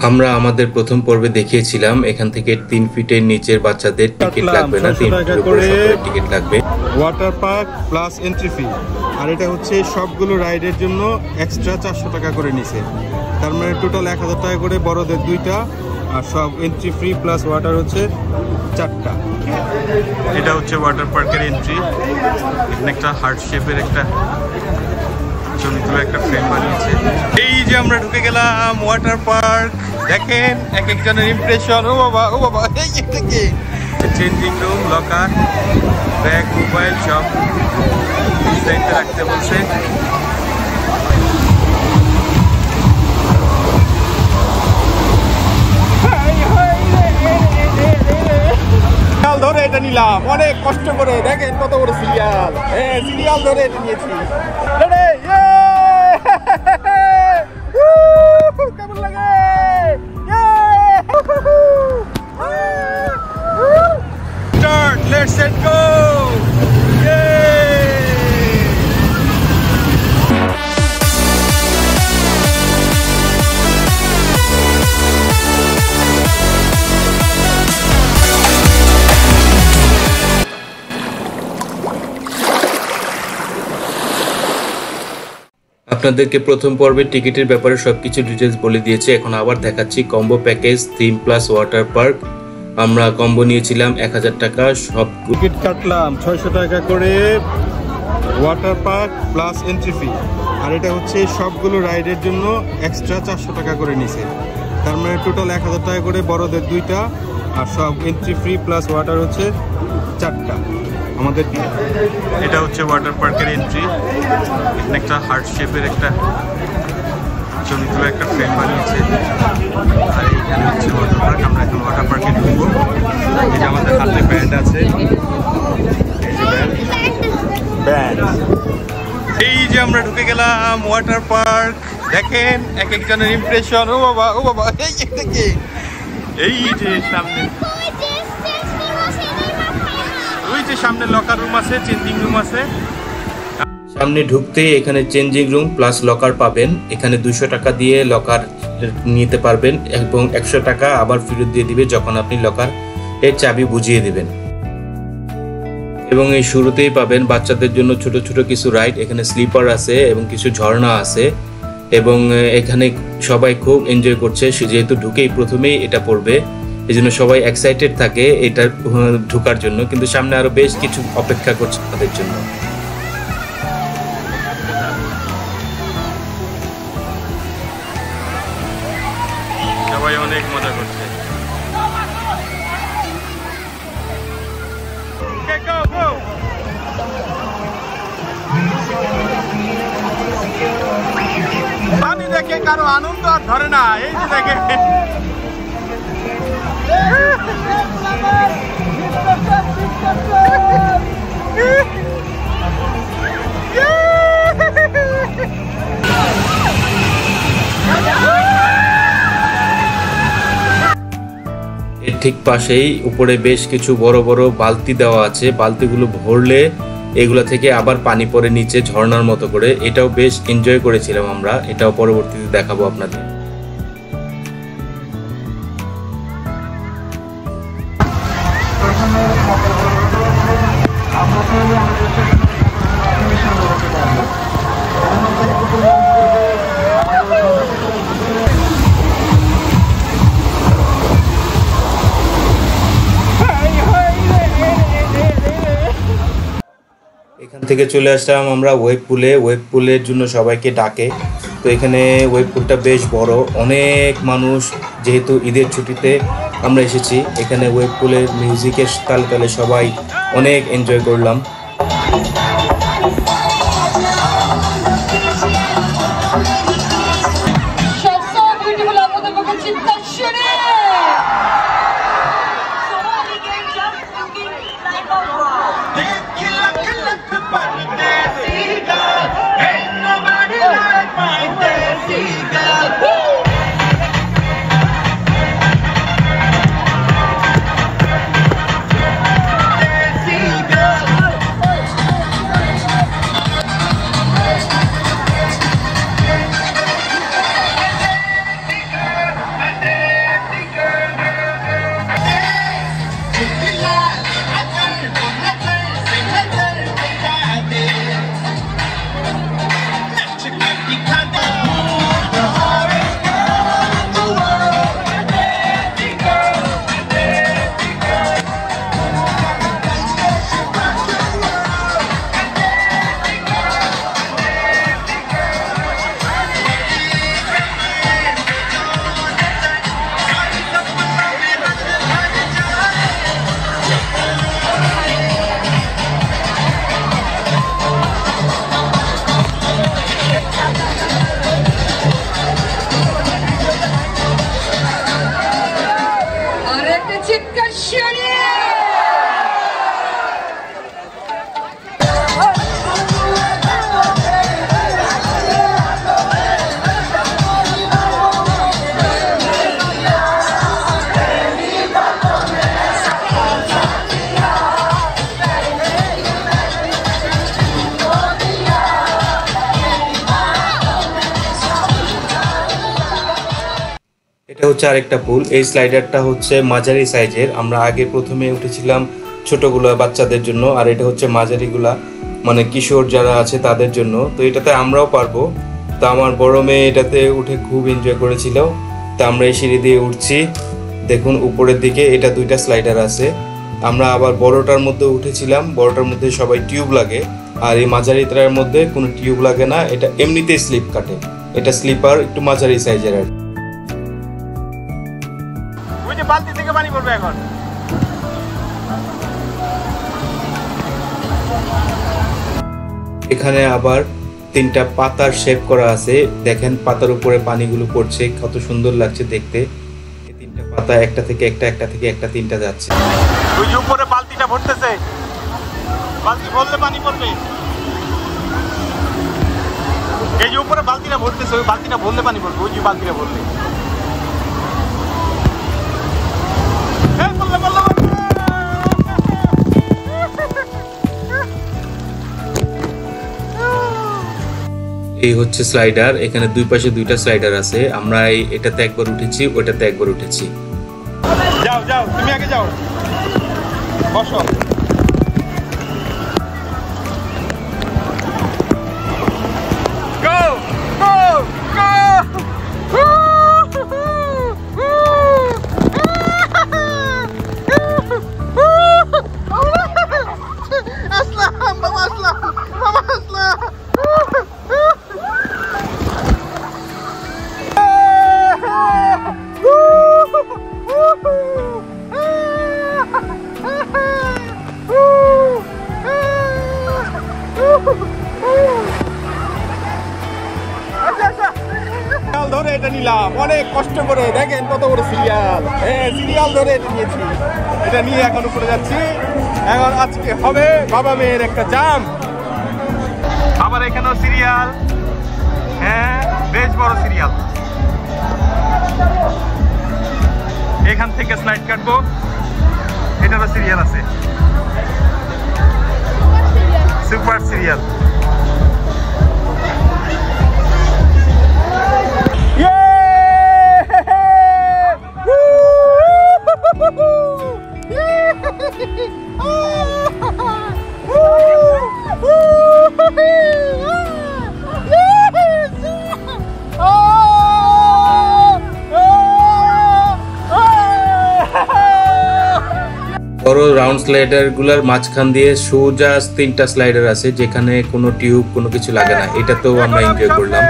আমরা আমাদের প্রথম পর্বে দেখিয়েছিলাম এখান থেকে 3 ফিটের নিচের বাচ্চাদের টিকিট লাগবে না, 3 ফিটের উপরে সকলের টিকিট লাগবে। Water park plus entry fee, আর এটা হচ্ছে সবগুলো রাইডের জন্য এক্সট্রা 400 টাকা করে নিছে। তার মানে টোটাল 1000 টাকা করে বড়দের 2টা, আর সব এন্ট্রি ফ্রি প্লাস ওয়াটার হচ্ছে 4টা। এটা হচ্ছে ওয়াটার পার্কের এন্ট্রি। এখানে একটা হার্ট শেপের একটা ছবি তুলে একটা ফ্রেম বানিয়েছে। এই যে আমরা ঢুকে গেলাম ওয়াটার পার্ক। দেখেন এক একজনের ইমপ্রেশন। ও বাবা ও বাবা, এই কি changing room, locker, bag, mobile সব সাইডে রাখতে বলছে। সিরিয়াল ধরে এটা নিলাম অনেক কষ্ট করে। দেখেন কত বড় সিরিয়াল, সিরিয়াল ধরে এটা নিয়েছি। কেমন লাগে? Start, let's go! আপনাদেরকে প্রথম পর্বের টিকিটের ব্যাপারে সবকিছু ডিটেলস বলে দিয়েছে। এখন আবার দেখাচ্ছি combo package theme plus water park. আমরা কম্বো নিয়েছিলাম 1000 টাকা, সব টিকিট কাটলাম 600 টাকা করে water park plus entry fee, আর এটা হচ্ছে সবগুলো রাইডের জন্য এক্সট্রা 400 টাকা করে নিছে। তার মানে টোটাল 1000 টাকা করে বড়দের 2টা, আর সব এন্ট্রি ফ্রি প্লাস ওয়াটার হচ্ছে 4টা আমাদের। এটা হচ্ছে ওয়াটার পার্কের এন্ট্রি। এখানে একটা হার্ট শেপের একটা ছবি তুলে একটা ফ্রেম বানিয়েছে। আর এইখানে হচ্ছে ওয়াটার পার্ক। আমরা এখন ওয়াটার পার্কে ঢুকবো। এই যে আমাদের হাতে ব্যান্ড আছে, এই যে ব্যান্ড। এই যে আমরা ঢুকে গেলাম ওয়াটার পার্ক। দেখেন এক একজনের ইমপ্রেশন। ও বাবা ও বাবা, এই যে এই যে সামনে, ওই যে সামনে লকার রুম আছে, চেঞ্জিং রুম আছে। সামনে ঢুকতে এখানে চেঞ্জিং রুম প্লাস লকার পাবেন। এখানে 200 টাকা দিয়ে লকার নিতে পারবেন এবং 100 টাকা আবার ফেরত দিয়ে দিবে যখন আপনি লকার এর চাবি বুঝিয়ে দিবেন। এবং এই শুরুতেই পাবেন বাচ্চাদের জন্য ছোট ছোট কিছু রাইড। এখানে স্লিপার আছে এবং কিছু ঝর্ণা আছে, এবং এখানে সবাই খুব এনজয় করছে। যেহেতু ঢুকেই প্রথমেই এটা পড়বে, এই জন্য সবাই এক্সাইটেড থাকে এটা ঢোকার জন্য, কিন্তু সামনে আরো বেশ কিছু অপেক্ষা করছে তাদের জন্য। সবাই অনেক মজা করছে। পানি দেখে কারো আনন্দ আর ধরে না। এই যে দেখে এর ঠিক পাশেই উপরে বেশ কিছু বড় বড় বালতি দেওয়া আছে। বালতিগুলো ভরলে এগুলা থেকে আবার পানি পড়ে নিচে ঝর্ণার মতো করে। এটাও বেশ এনজয় করেছিলাম আমরা, এটাও পরবর্তীতে দেখাবো আপনাদের। এখান থেকে চলে আসলাম আমরা ওয়েব পুলে। ওয়েব পুলের জন্য সবাইকে ডাকে। তো এখানে ওয়েব পুলটা বেশ বড়, অনেক মানুষ, যেহেতু ঈদের ছুটিতে আমরা এসেছি। এখানে ওয়েব পুলের মিউজিকের তালে তালে সবাই অনেক এনজয় করলাম। এটা হচ্ছে আরেকটা পুল। এই স্লাইডারটা হচ্ছে মাঝারি সাইজের। আমরা আগে প্রথমে উঠেছিলাম ছোটগুলো বাচ্চাদের জন্য, আর এটা হচ্ছে মাঝারিগুলা মানে কিশোর যারা আছে তাদের জন্য। তো এটাতে আমরাও পারবো। তো আমার বড় মেয়ে এটাতে উঠে খুব এনজয় করেছিল। তো আমরা এই সিঁড়ি দিয়ে উঠছি, দেখুন উপরের দিকে এটা দুইটা স্লাইডার আছে। আমরা আবার বড়টার মধ্যে উঠেছিলাম, বড়টার মধ্যে সবাই টিউব লাগে, আর এই মাঝারিটার মধ্যে কোনো টিউব লাগে না, এটা এমনিতেই স্লিপ কাটে। এটা স্লিপার একটু মাঝারি সাইজের। আর ওই যে বালতি থেকে পানি পড়বে এখন। এখানে আবার 3টা পাতার শেপ করা আছে, দেখেন পাতার উপরে পানিগুলো পড়ছে, কত সুন্দর লাগছে দেখতে। এই 3টা পাতা একটা থেকে একটা, একটা থেকে একটা, 3টা যাচ্ছে। ওই যে উপরে বালতিটা ভরতেছে, বালতি ভরলে পানি পড়বে। এই যে উপরে বালতিটা ভরতেছে, ওই বালতিটা ভরলে পানি পড়বে। ওই যে বালতিটা ভরলে এই হচ্ছে স্লাইডার। এখানে দুই পাশে দুইটা স্লাইডার আছে। আমরা এটাতে একবার উঠেছি, ওটাতে একবার উঠেছি। যাও যাও, তুমি আগে যাও, বসো। ধরে এটা নিলাম অনেক কষ্ট করে, দেখেন কত বড় সিরিয়াল। সিরিয়াল ধরে এটা নিয়েছি, এটা নিয়ে এখন উপরে যাচ্ছি। এখন আজকে হবে বাবা মেয়ের একটা জাম। আবার এখানেও সিরিয়াল, হ্যাঁ বেশ বড় সিরিয়াল। এখান থেকে স্লাইড কাটবো, এটারও সিরিয়াল আছে, সুপার সিরিয়াল। বড় রাউন্ড স্লাইডার গুলার মাঝখান দিয়ে সোজা 3টা স্লাইডার আছে, যেখানে কোনো টিউব কোনো কিছু লাগে না। এটাতেও আমরা এনজয় করলাম।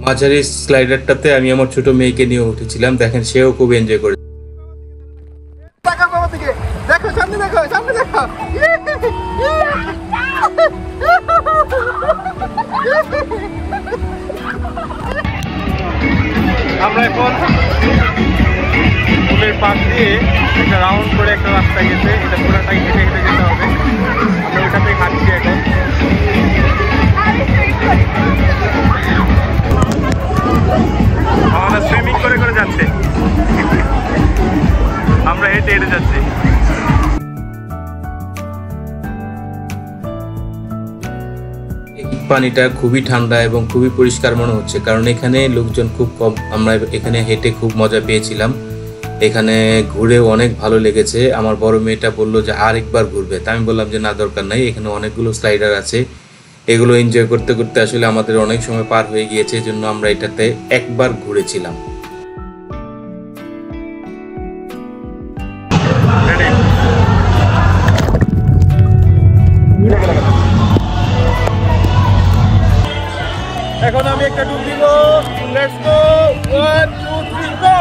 মাঝারি স্লাইডারটাতে আমি আমার ছোট মেয়েকে নিয়ে উঠেছিলাম, দেখেন সেও খুব এনজয় করে। দেখো সামনে, দেখো সামনে, দেখো। আমরা এখন পুলের পাশ দিয়ে একটা রাউন্ড করে একটা রাস্তা গেছে, এটা পুরাটাই হেঁটে হেঁটে যেতে হবে। আমরা ওইটাতে হাঁটছি এখন। আমরা সুইমিং করে করে যাচ্ছে, আমরা হেঁটে হেঁটে যাচ্ছি। পানিটা খুবই ঠান্ডা এবং খুবই পরিষ্কার মনে হচ্ছে, কারণ এখানে লোকজন খুব কম। আমরা এখানে হেঁটে খুব মজা পেয়েছিলাম। এখানে ঘুরে অনেক ভালো লেগেছে। আমার বড় মেয়েটা বললো যে আরেকবার ঘুরবে, তা আমি বললাম যে না, দরকার নাই, এখানে অনেকগুলো স্লাইডার আছে। এগুলো এনজয় করতে করতে আসলে আমাদের অনেক সময় পার হয়ে গিয়েছে, এজন্য আমরা এটাতে একবার ঘুরেছিলাম। এখন আমি একটা ডুব দিব। লেটস গো, 1 2 3 গো।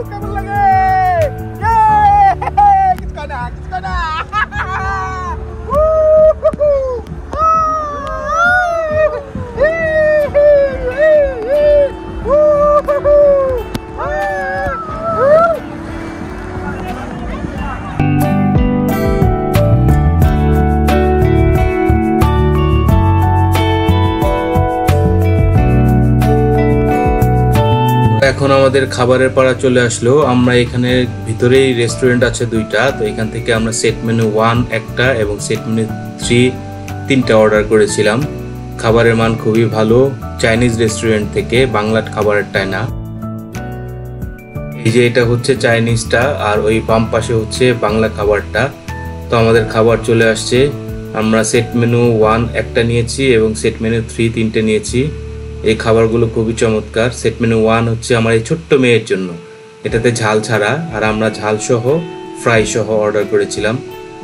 কেমন লাগে? কিসকা না, কিসকা না। এখন আমাদের খাবারের পাড়া চলে আসলো। আমরা এখানে ভিতরেই রেস্টুরেন্ট আছে দুইটা, তো এখান থেকে আমরা সেট মেনু 1 একটা এবং সেট মেনু 3 তিনটা অর্ডার করেছিলাম। খাবারের মান খুবই ভালো, চাইনিজ রেস্টুরেন্ট থেকে, বাংলা খাবারেরটাই না। এই যে এটা হচ্ছে চাইনিজটা আর ওই বাম পাশে হচ্ছে বাংলা খাবারটা। তো আমাদের খাবার চলে আসছে। আমরা সেট মেনু 1 একটা নিয়েছি এবং সেট মেনু 3 তিনটে নিয়েছি। এই খাবারগুলো খুবই চমৎকার। সেট মেনু 1 হচ্ছে আমার এই ছোট্ট মেয়ের জন্য, এটাতে ঝাল ছাড়া, আর আমরা ঝাল সহ ফ্রাই সহ অর্ডার করেছিলাম।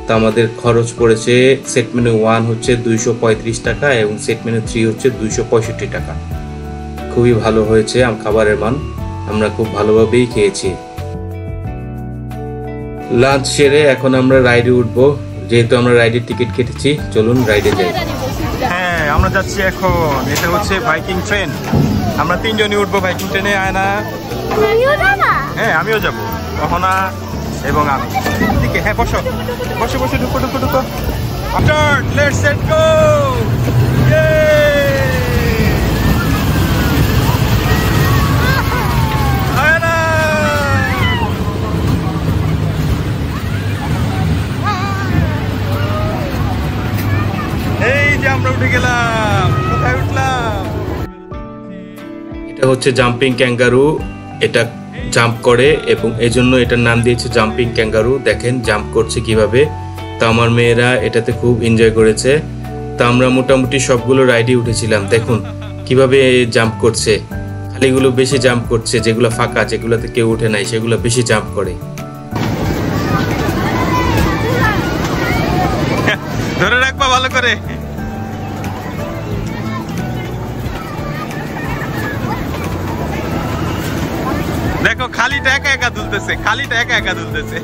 তো আমাদের খরচ পড়েছে সেট মেনু 1 হচ্ছে 235 টাকা এবং সেট মেনু 3 হচ্ছে 265 টাকা। খুবই ভালো হয়েছে খাবারের মান, আমরা খুব ভালোভাবেই খেয়েছি। লাঞ্চ সেরে এখন আমরা রাইডে উঠবো, যেহেতু আমরা রাইডের টিকিট কেটেছি। চলুন রাইডে যাই। হ্যাঁ, আমরা যাচ্ছি এখন। এটা হচ্ছে ভাইকিং ট্রেন। আমরা তিনজনই উঠবো ভাইকিং ট্রেনে। আয়না, হ্যাঁ আমিও যাবো, অহনা এবং আমি। ঠিক হ্যাঁ, বসো বসে বসে ঢুকো ঢুকো ঢুকো। Start, let's set go. আয়না, এই যে আমরা উঠে গেলাম। কোথায় উঠলাম? এটা হচ্ছে জাম্পিং ক্যাঙ্গারু। এটা জাম্প করে এবং এজন্য এটার নাম দিয়েছে জাম্পিং ক্যাঙ্গারু। দেখেন জাম্প করছে কিভাবে। তো আমার মেয়েরা এটাতে খুব এনজয় করেছে। তো আমরা মোটামুটি সবগুলো রাইডে উঠেছিলাম। দেখুন কিভাবে জাম্প করছে। খালিগুলো বেশি জাম্প করছে, যেগুলো ফাঁকা, যেগুলোতে কেউ উঠে নাই, সেগুলো বেশি জাম্প করে। ধরে রাখবা ভালো করে। দেখো খালিটা একা একা দুলতেছে, খালিটা একা একা দুলতেছে।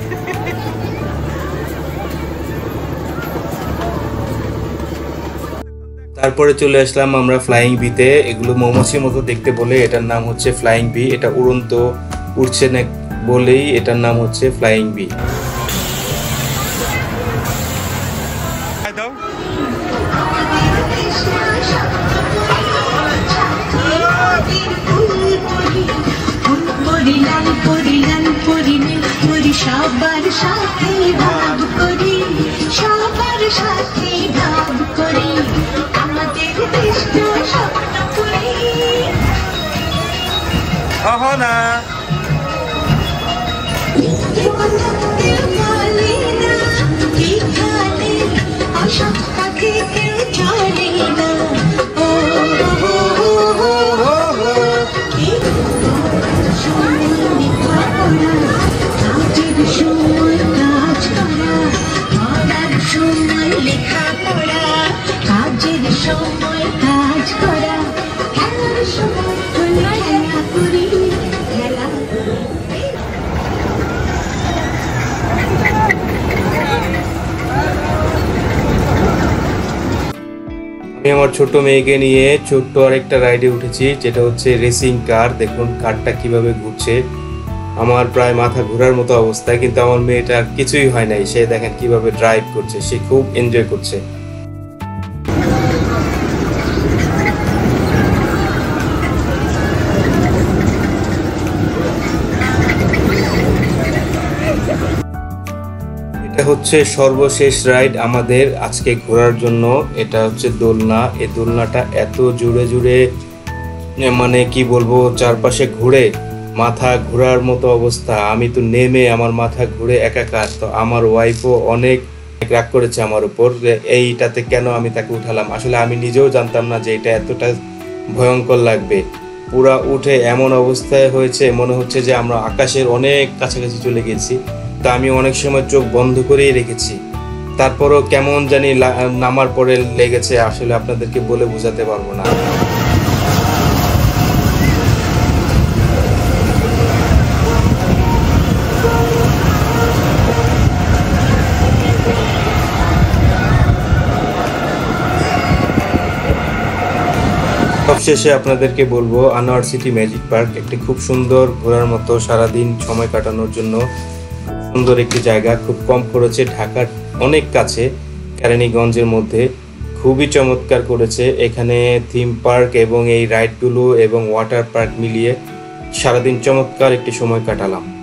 তারপরে চলে আসলাম আমরা ফ্লাইং বিতে। এগুলো মৌমাছির মতো দেখতে বলে এটার নাম হচ্ছে ফ্লাইং বি। এটা উড়ন্ত, উড়ছে না বলেই এটার নাম হচ্ছে ফ্লাইং বি। সবার সাথে ভাব করি, সবার সাথে ভাব করি, আমাদের দেশটা স্বপ্ন করি। অহনা, অসৎ পথে কেউ চলে না। সময় কাজ করা, পড়ার সময় লেখাপড়া, কাজের সময় কাজ করা, খেলার সময় খেলা করি, খেলা আমি আমার ছোট মেয়েকে নিয়ে ছোট্ট আরেকটা রাইডে উঠেছি, যেটা হচ্ছে রেসিং কার। দেখুন কারটা কিভাবে ঘুরছে। আমার প্রায় মাথা ঘোরার মতো অবস্থা, কিন্তু আমার মেয়েটার কিছুই হয় নাই। সে দেখেন কিভাবে ড্রাইভ করছে, সে খুব এনজয় করছে। এটা হচ্ছে সর্বশেষ রাইড আমাদের আজকে ঘোরার জন্য। এটা হচ্ছে দোলনা। এই দোলনাটা এত জুড়ে জুড়ে, মানে কি বলবো, চারপাশে ঘুরে মাথা ঘোরার মতো অবস্থা। আমি তো নেমে আমার মাথা ঘুরে একাকার। তো আমার ওয়াইফও অনেক রাগ করেছে আমার উপর, এইটাতে কেন আমি তাকে উঠালাম। আসলে আমি নিজেও জানতাম না যে এটা এতটা ভয়ঙ্কর লাগবে। পুরা উঠে এমন অবস্থায় হয়েছে, মনে হচ্ছে যে আমরা আকাশের অনেক কাছাকাছি চলে গেছি। তা আমি অনেক সময় চোখ বন্ধ করেই রেখেছি, তারপরও কেমন জানি নামার পরে লেগেছে। আসলে আপনাদেরকে বলে বোঝাতে পারবো না। সবশেষে আপনাদেরকে বলবো, আনোয়ার সিটি ম্যাজিক পার্ক একটি খুব সুন্দর ঘোরার মতো, সারাদিন সময় কাটানোর জন্য সুন্দর একটি জায়গা। খুব কম খরচে, ঢাকার অনেক কাছে, কেরানীগঞ্জের মধ্যে। খুবই চমৎকার করেছে এখানে থিম পার্ক এবং এই রাইডগুলো এবং ওয়াটার পার্ক মিলিয়ে সারাদিন চমৎকার একটি সময় কাটালাম।